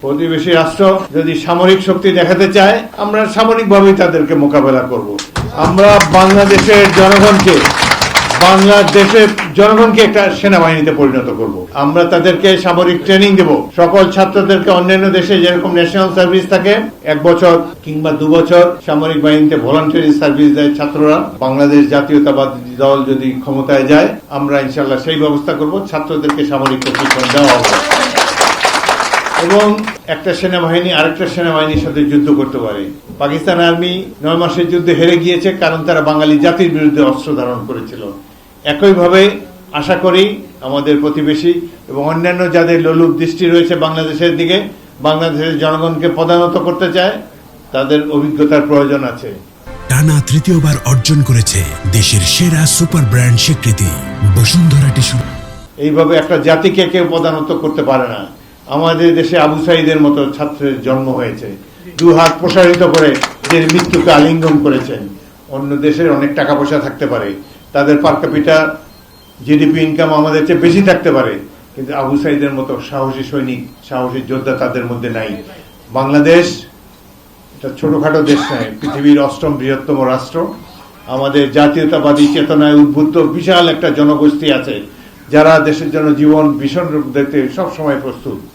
প্রতিবেশী রাষ্ট্র যদি সামরিক শক্তি দেখাতে চায়, আমরা সামরিকভাবেই তাদেরকে মোকাবেলা করব। আমরা বাংলাদেশের জনগণকে একটা সেনাবাহিনীতে পরিণত করব। আমরা তাদেরকে সামরিক ট্রেনিং দেব। সকল ছাত্রদেরকে অন্যান্য দেশে যেরকম ন্যাশনাল সার্ভিস থাকে 1 বছর কিংবা 2 বছর সামরিক বাহিনীতে ভলান্টারি সার্ভিস দেয় ছাত্ররা। বাংলাদেশ জাতীয়তাবাদী দল যদি ক্ষমতায় যায়, আমরা ইনশাআল্লাহ সেই ব্যবস্থা করব, ছাত্রদেরকে সামরিক প্রশিক্ষণ দেওয়া হবে এবং একটা সেনাবাহিনী আরেকটা সেনাবাহিনীর সাথে যুদ্ধ করতে পারে। পাকিস্তান আর্মি 9 মাসের যুদ্ধে হেরে গিয়েছে, কারণ তারা বাঙালি জাতির বিরুদ্ধে অস্ত্র ধারণ করেছিল। একইভাবে আশা করি আমাদের প্রতিবেশী এবং অন্যান্য যাদের লোলুপ দৃষ্টি রয়েছে বাংলাদেশের দিকে, বাংলাদেশের জনগণকে পদানত করতে চায়, তাদের অভিজ্ঞতার প্রয়োজন আছে। টানা তৃতীয়বার অর্জন করেছে দেশের সেরা সুপার ব্র্যান্ড স্বীকৃতি বসুন্ধরা টিস্যু। এইভাবে একটা জাতিকে কেউ পদানত করতে পারে না। আমাদের দেশে আবু সাঈদের মতো ছাত্রের জন্ম হয়েছে, 2 হাত প্রসারিত করে যে মৃত্যুকে আলিঙ্গন করেছেন। অন্য দেশের অনেক টাকা পয়সা থাকতে পারে, তাদের পার ক্যাপিটা জিডিপি ইনকাম আমাদের চেয়ে বেশি থাকতে পারে, কিন্তু আবু সাঈদের মতো সাহসী সৈনিক, সাহসী যোদ্ধা তাদের মধ্যে নাই। বাংলাদেশ এটা ছোটখাটো দেশ নয়, পৃথিবীর 8ম বৃহত্তম রাষ্ট্র। আমাদের জাতীয়তাবাদী চেতনায় উদ্বুদ্ধ বিশাল একটা জনগোষ্ঠী আছে, যারা দেশের জন্য জীবন ভীষণ রূপ দিতে সবসময় প্রস্তুত।